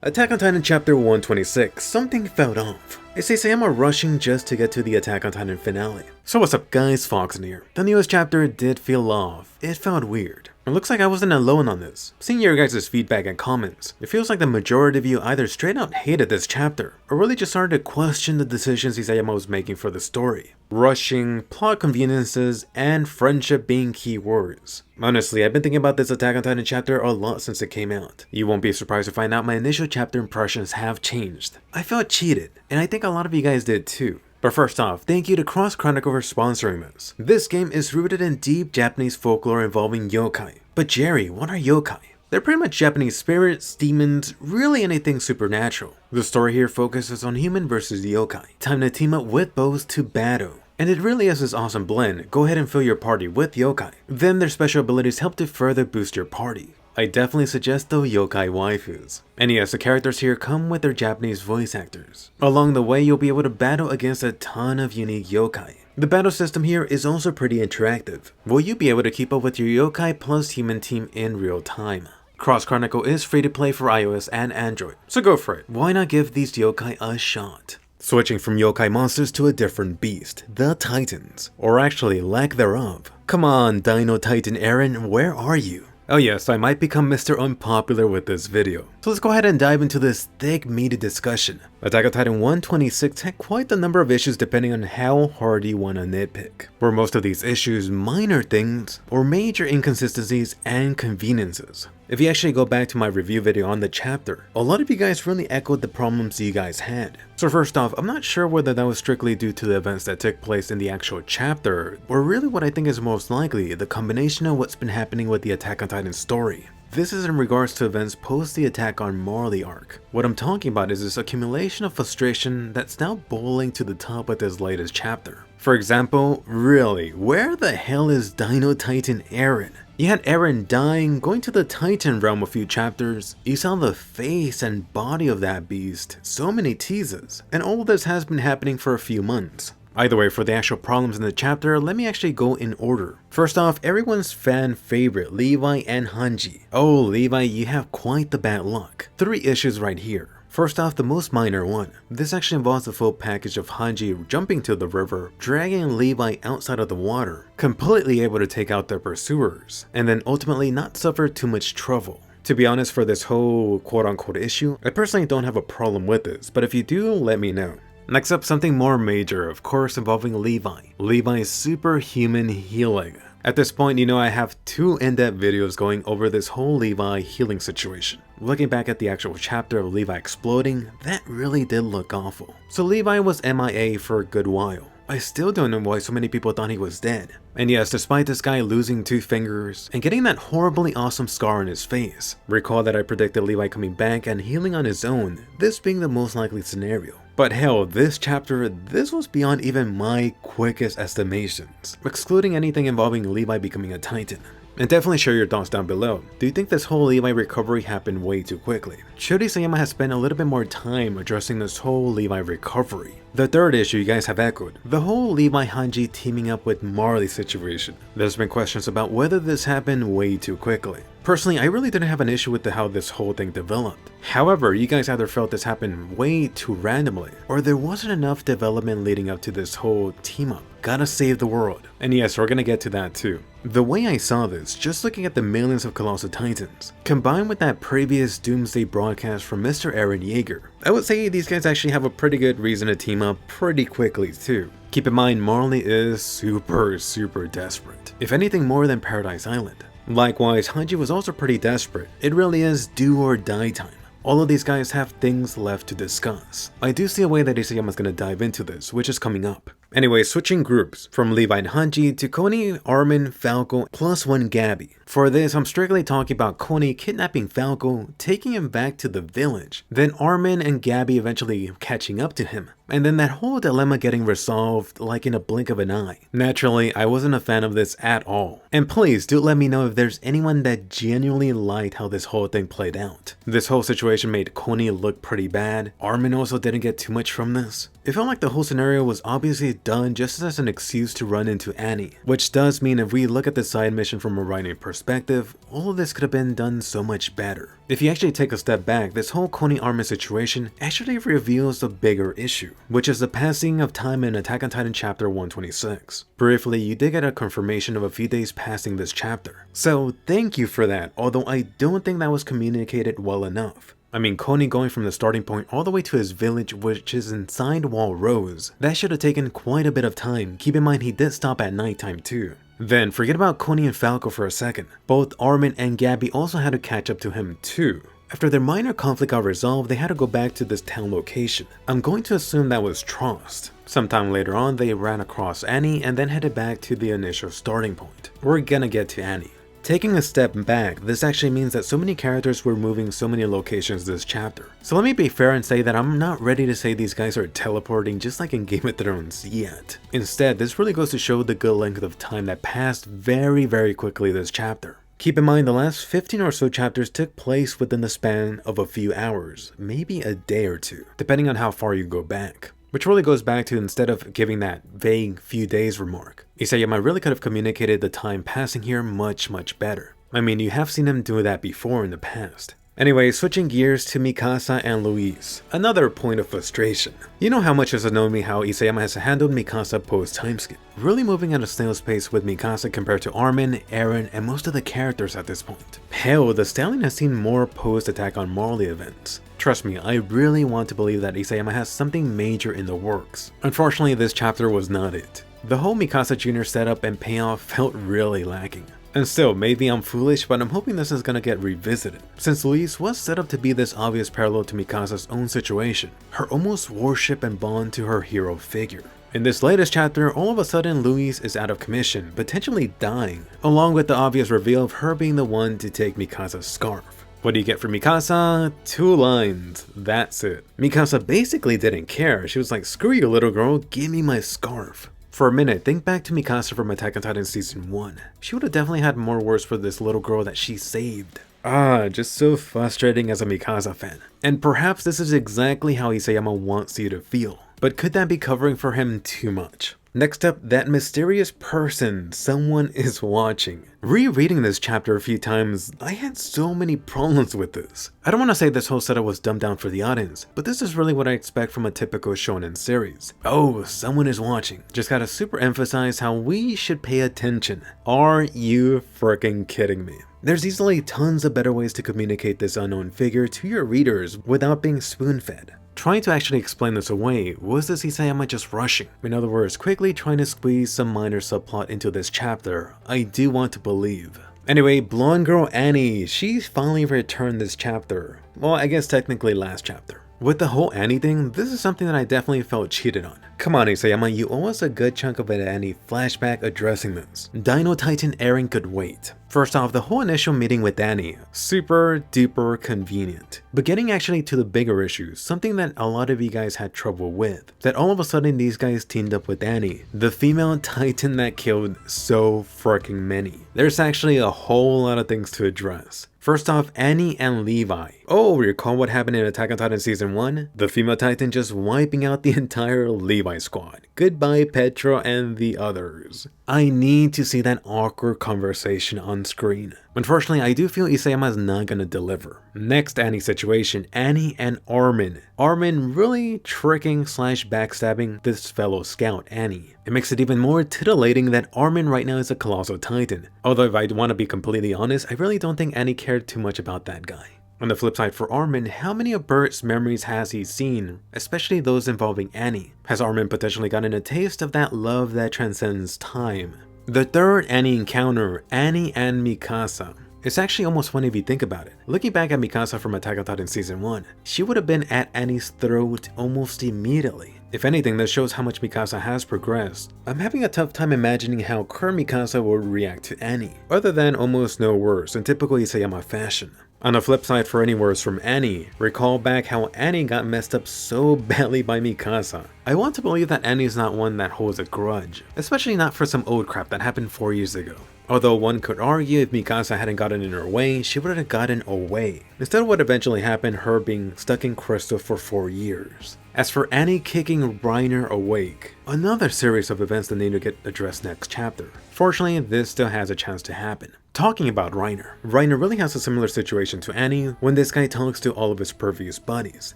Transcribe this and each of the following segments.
Attack on Titan Chapter 126, something felt off. It's Isayama rushing just to get to the Attack on Titan finale. So what's up guys, Foxen here. The newest chapter did feel off, it felt weird. It looks like I wasn't alone on this. Seeing your guys' feedback and comments, it feels like the majority of you either straight out hated this chapter, or really just started to question the decisions Isayama was making for the story. Rushing, plot conveniences, and friendship being key words. Honestly, I've been thinking about this Attack on Titan chapter a lot since it came out. You won't be surprised to find out my initial chapter impressions have changed. I felt cheated, and I think a lot of you guys did too. But first off, thank you to Cross Chronicle for sponsoring this. This game is rooted in deep Japanese folklore involving yokai. But Jerry, what are yokai? They're pretty much Japanese spirits, demons, really anything supernatural. The story here focuses on human versus yokai. Time to team up with bows to battle. And it really is this awesome blend. Go ahead and fill your party with yokai. Then their special abilities help to further boost your party. I definitely suggest the yokai waifus. And yes, the characters here come with their Japanese voice actors. Along the way, you'll be able to battle against a ton of unique yokai. The battle system here is also pretty interactive. Will you be able to keep up with your yokai plus human team in real time? Cross Chronicle is free to play for iOS and Android, so go for it. Why not give these yokai a shot? Switching from yokai monsters to a different beast, the Titans, or actually lack thereof. Come on, Dino Titan Eren, where are you? Oh yes, I might become Mr. Unpopular with this video. So let's go ahead and dive into this thick, meaty discussion. Attack on Titan 126 had quite the number of issues depending on how hard you want to nitpick. Were most of these issues minor things, or major inconsistencies and conveniences? If you actually go back to my review video on the chapter, a lot of you guys really echoed the problems you guys had. So first off, I'm not sure whether that was strictly due to the events that took place in the actual chapter, or really what I think is most likely, the combination of what's been happening with the Attack on Titan story. This is in regards to events post the attack on Marley arc. What I'm talking about is this accumulation of frustration that's now boiling to the top with this latest chapter. For example, really, where the hell is Dino Titan Eren? You had Eren dying, going to the Titan realm a few chapters, you saw the face and body of that beast, so many teases, and all of this has been happening for a few months. Either way, for the actual problems in the chapter, let me actually go in order. First off, everyone's fan favorite, Levi and Hanji. Oh, Levi, you have quite the bad luck. 3 issues right here. First off, the most minor one. This actually involves the full package of Hanji jumping to the river, dragging Levi outside of the water, completely able to take out their pursuers, and then ultimately not suffer too much trouble. To be honest, for this whole quote-unquote issue, I personally don't have a problem with this, but if you do, let me know. Next up, something more major, of course, involving Levi. Levi's superhuman healing. At this point, you know I have 2 in-depth videos going over this whole Levi healing situation. Looking back at the actual chapter of Levi exploding, that really did look awful. So Levi was MIA for a good while. I still don't know why so many people thought he was dead. And yes, despite this guy losing 2 fingers and getting that horribly awesome scar on his face, recall that I predicted Levi coming back and healing on his own, this being the most likely scenario. But hell, this chapter, this was beyond even my quickest estimations, excluding anything involving Levi becoming a Titan. And definitely share your thoughts down below. Do you think this whole Levi recovery happened way too quickly? Should Isayama have spent a little bit more time addressing this whole Levi recovery? The 3rd issue you guys have echoed, the whole Levi Hanji teaming up with Marley situation. There's been questions about whether this happened way too quickly. Personally, I really didn't have an issue with how this whole thing developed. However, you guys either felt this happened way too randomly, or there wasn't enough development leading up to this whole team up. Gotta save the world. And yes, we're gonna get to that too. The way I saw this, just looking at the millions of Colossal Titans, combined with that previous Doomsday broadcast from Mr. Eren Yeager, I would say these guys actually have a pretty good reason to team up pretty quickly too. Keep in mind, Marley is super desperate. If anything more than Paradise Island. Likewise, Hanji was also pretty desperate. It really is do or die time. All of these guys have things left to discuss. I do see a way that Isayama's gonna dive into this, which is coming up. Anyway, switching groups, from Levi and Hanji to Coney, Armin, Falco, plus 1 Gabby. For this, I'm strictly talking about Coney kidnapping Falco, taking him back to the village, then Armin and Gabby eventually catching up to him, and then that whole dilemma getting resolved like in a blink of an eye. Naturally, I wasn't a fan of this at all. And please do let me know if there's anyone that genuinely liked how this whole thing played out. This whole situation made Coney look pretty bad. Armin also didn't get too much from this. It felt like the whole scenario was obviously done just as an excuse to run into Annie, which does mean if we look at the side mission from a writing perspective, all of this could have been done so much better. If you actually take a step back, this whole Coney Armin situation actually reveals the bigger issue, which is the passing of time in Attack on Titan chapter 126. Briefly, you did get a confirmation of a few days passing this chapter, so thank you for that, although I don't think that was communicated well enough. I mean, Coney going from the starting point all the way to his village, which is inside Wall Rose, that should have taken quite a bit of time. Keep in mind he did stop at nighttime too. Then forget about Coney and Falco for a second. Both Armin and Gabby also had to catch up to him too. After their minor conflict got resolved, they had to go back to this town location. I'm going to assume that was Trost. Sometime later on, they ran across Annie and then headed back to the initial starting point. We're gonna get to Annie. Taking a step back, this actually means that so many characters were moving so many locations this chapter. So let me be fair and say that I'm not ready to say these guys are teleporting just like in Game of Thrones yet. Instead, this really goes to show the good length of time that passed very quickly this chapter. Keep in mind the last 15 or so chapters took place within the span of a few hours, maybe a day or two, depending on how far you go back. Which really goes back to instead of giving that vague few days remark, Isayama really could have communicated the time passing here much better. I mean, you have seen him do that before in the past. Anyway, switching gears to Mikasa and Luis, another point of frustration. You know how much has annoyed me how Isayama has handled Mikasa post timeskip, really moving at a snail's pace with Mikasa compared to Armin, Eren, and most of the characters at this point. Hell, the stallion has seen more post Attack on Marley events. Trust me, I really want to believe that Isayama has something major in the works. Unfortunately, this chapter was not it. The whole Mikasa Jr. setup and payoff felt really lacking. And still, maybe I'm foolish, but I'm hoping this is gonna get revisited, since Luis was set up to be this obvious parallel to Mikasa's own situation, her almost worship and bond to her hero figure. In this latest chapter, all of a sudden Luis is out of commission, potentially dying, along with the obvious reveal of her being the one to take Mikasa's scarf. What do you get from Mikasa? 2 lines, that's it. Mikasa basically didn't care, she was like, screw you little girl, give me my scarf. For a minute, think back to Mikasa from Attack on Titan Season 1. She would have definitely had more words for this little girl that she saved. Just so frustrating as a Mikasa fan. And perhaps this is exactly how Isayama wants you to feel. But could that be covering for him too much? Next up, that mysterious person, someone is watching. Rereading this chapter a few times, I had so many problems with this. I don't want to say this whole setup was dumbed down for the audience, but this is really what I expect from a typical shonen series. Oh, someone is watching. Just gotta super emphasize how we should pay attention. Are you freaking kidding me? There's easily tons of better ways to communicate this unknown figure to your readers without being spoon-fed. Trying to actually explain this away, was this Isayama just rushing? In other words, quickly trying to squeeze some minor subplot into this chapter, I do want to believe. Anyway, blonde girl Annie, she finally returned this chapter. Well, I guess technically last chapter. With the whole Annie thing, this is something that I definitely felt cheated on. Come on Isayama, you owe us a good chunk of an Annie flashback addressing this. Dino Titan Eren could wait. First off, the whole initial meeting with Annie, super duper convenient. But getting actually to the bigger issues, something that a lot of you guys had trouble with, that all of a sudden these guys teamed up with Annie, the female Titan that killed so freaking many. There's actually a whole lot of things to address. First off, Annie and Levi. Oh, recall what happened in Attack on Titan Season 1? The female Titan just wiping out the entire Levi squad. Goodbye Petra and the others. I need to see that awkward conversation on screen. Unfortunately, I do feel Isayama is not gonna deliver. Next Annie situation, Annie and Armin. Armin really tricking / backstabbing this fellow scout, Annie. It makes it even more titillating that Armin right now is a colossal titan. Although if I want to be completely honest, I really don't think Annie cared too much about that guy. On the flip side for Armin, how many of Bert's memories has he seen, especially those involving Annie? Has Armin potentially gotten a taste of that love that transcends time? The third Annie encounter, Annie and Mikasa. It's actually almost funny if you think about it. Looking back at Mikasa from Attack on Titan Season 1, she would have been at Annie's throat almost immediately. If anything, this shows how much Mikasa has progressed. I'm having a tough time imagining how current Mikasa will react to Annie, other than almost no worse in typical Isayama fashion. On the flip side, for any words from Annie, recall back how Annie got messed up so badly by Mikasa. I want to believe that Annie's not one that holds a grudge, especially not for some old crap that happened 4 years ago. Although one could argue if Mikasa hadn't gotten in her way, she would have gotten away. Instead of what eventually happened, her being stuck in Crystal for 4 years. As for Annie kicking Reiner awake, another series of events that need to get addressed next chapter. Fortunately, this still has a chance to happen. Talking about Reiner really has a similar situation to Annie when this guy talks to all of his previous buddies.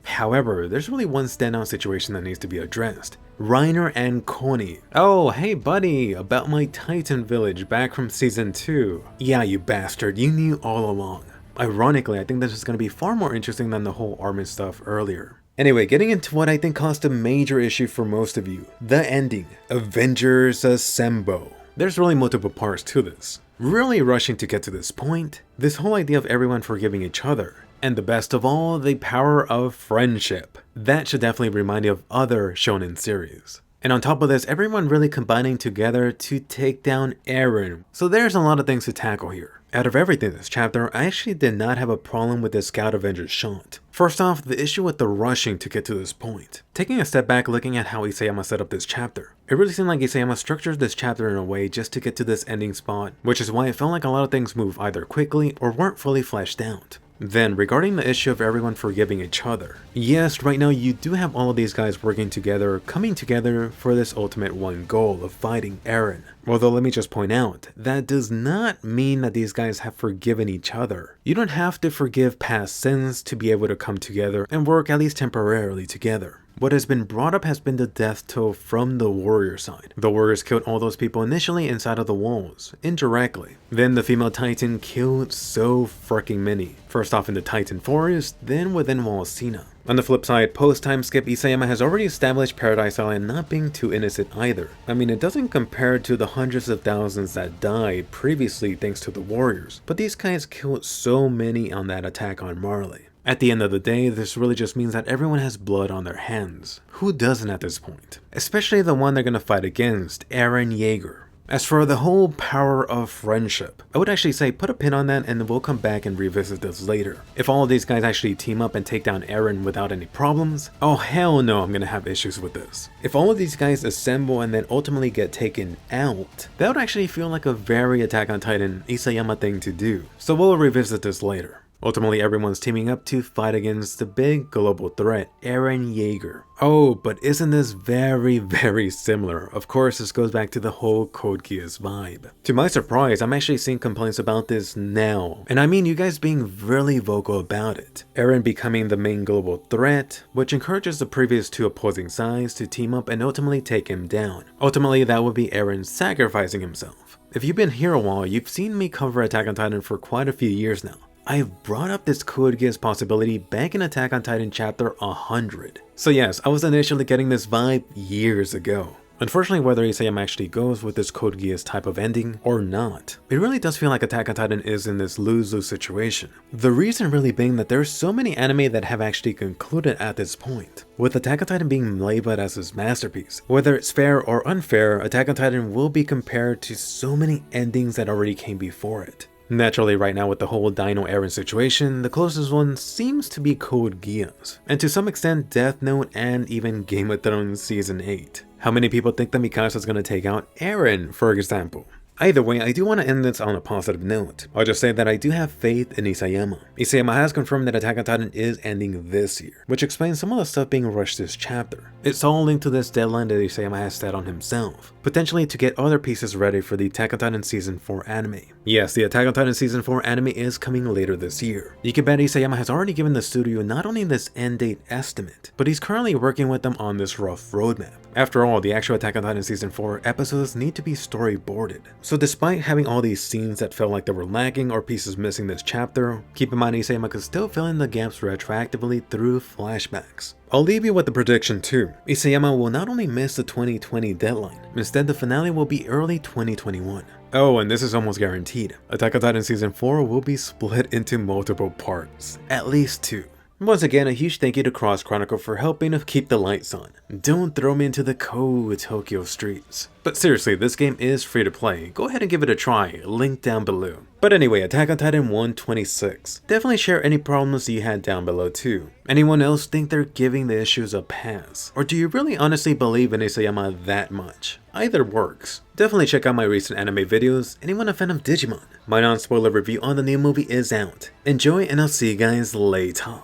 However, there's really one standout situation that needs to be addressed. Reiner and Connie. Oh, hey buddy, about my Titan village back from season 2. Yeah, you bastard, you knew all along. Ironically, I think this is going to be far more interesting than the whole Armin stuff earlier. Anyway, getting into what I think caused a major issue for most of you. The ending. Avengers Assemble. There's really multiple parts to this. Really rushing to get to this point. This whole idea of everyone forgiving each other. And the best of all, the power of friendship. That should definitely remind you of other shonen series. And on top of this, everyone really combining together to take down Eren. So there's a lot of things to tackle here. Out of everything in this chapter, I actually did not have a problem with the Scout Avengers shot. First off, the issue with the rushing to get to this point. Taking a step back looking at how Isayama set up this chapter, it really seemed like Isayama structured this chapter in a way just to get to this ending spot, which is why it felt like a lot of things move either quickly or weren't fully fleshed out. Then, regarding the issue of everyone forgiving each other. Yes, right now you do have all of these guys working together, coming together for this ultimate one goal of fighting Eren. Although let me just point out, that does not mean that these guys have forgiven each other. You don't have to forgive past sins to be able to come together and work at least temporarily together. What has been brought up has been the death toll from the warrior side. The warriors killed all those people initially inside of the walls, indirectly. Then the female Titan killed so freaking many. First off in the Titan forest, then within Wallsina. On the flip side, post-time skip, Isayama has already established Paradise Island not being too innocent either. I mean, it doesn't compare to the hundreds of thousands that died previously thanks to the warriors, but these guys killed so many on that attack on Marley. At the end of the day, this really just means that everyone has blood on their hands. Who doesn't at this point? Especially the one they're gonna fight against, Eren Yeager. As for the whole power of friendship, I would actually say put a pin on that and we'll come back and revisit this later. If all of these guys actually team up and take down Eren without any problems, oh hell no, I'm gonna have issues with this. If all of these guys assemble and then ultimately get taken out, that would actually feel like a very Attack on Titan Isayama thing to do. So we'll revisit this later. Ultimately, everyone's teaming up to fight against the big global threat, Eren Yeager. Oh, but isn't this very similar? Of course, this goes back to the whole Code Geass vibe. To my surprise, I'm actually seeing complaints about this now. And I mean you guys being really vocal about it. Eren becoming the main global threat, which encourages the previous two opposing sides to team up and ultimately take him down. Ultimately, that would be Eren sacrificing himself. If you've been here a while, you've seen me cover Attack on Titan for quite a few years now. I've brought up this Code Geass possibility back in Attack on Titan chapter 100. So yes, I was initially getting this vibe years ago. Unfortunately, whether Isayama actually goes with this Code Geass type of ending or not, it really does feel like Attack on Titan is in this lose-lose situation. The reason really being that there's so many anime that have actually concluded at this point, with Attack on Titan being labeled as his masterpiece. Whether it's fair or unfair, Attack on Titan will be compared to so many endings that already came before it. Naturally, right now with the whole Dino Eren situation, the closest one seems to be Code Geass, and to some extent Death Note and even Game of Thrones Season 8. How many people think that Mikasa is going to take out Eren, for example? Either way, I do want to end this on a positive note. I'll just say that I do have faith in Isayama. Isayama has confirmed that Attack on Titan is ending this year, which explains some of the stuff being rushed this chapter. It's all linked to this deadline that Isayama has set on himself, potentially to get other pieces ready for the Attack on Titan Season 4 anime. Yes, the Attack on Titan Season 4 anime is coming later this year. You can bet Isayama has already given the studio not only this end date estimate, but he's currently working with them on this rough roadmap. After all, the actual Attack on Titan Season 4 episodes need to be storyboarded. So despite having all these scenes that felt like they were lacking or pieces missing this chapter, keep in mind Isayama could still fill in the gaps retroactively through flashbacks. I'll leave you with the prediction too. Isayama will not only miss the 2020 deadline, instead the finale will be early 2021. Oh, and this is almost guaranteed. Attack on Titan Season 4 will be split into multiple parts, at least 2. Once again, a huge thank you to Cross Chronicle for helping to keep the lights on. Don't throw me into the cold Tokyo streets. But seriously, this game is free to play. Go ahead and give it a try, link down below. But anyway, Attack on Titan 126. Definitely share any problems you had down below too. Anyone else think they're giving the issues a pass? Or do you really honestly believe in Isayama that much? Either works. Definitely check out my recent anime videos, and even a fan of Digimon. My non-spoiler review on the new movie is out. Enjoy, and I'll see you guys later.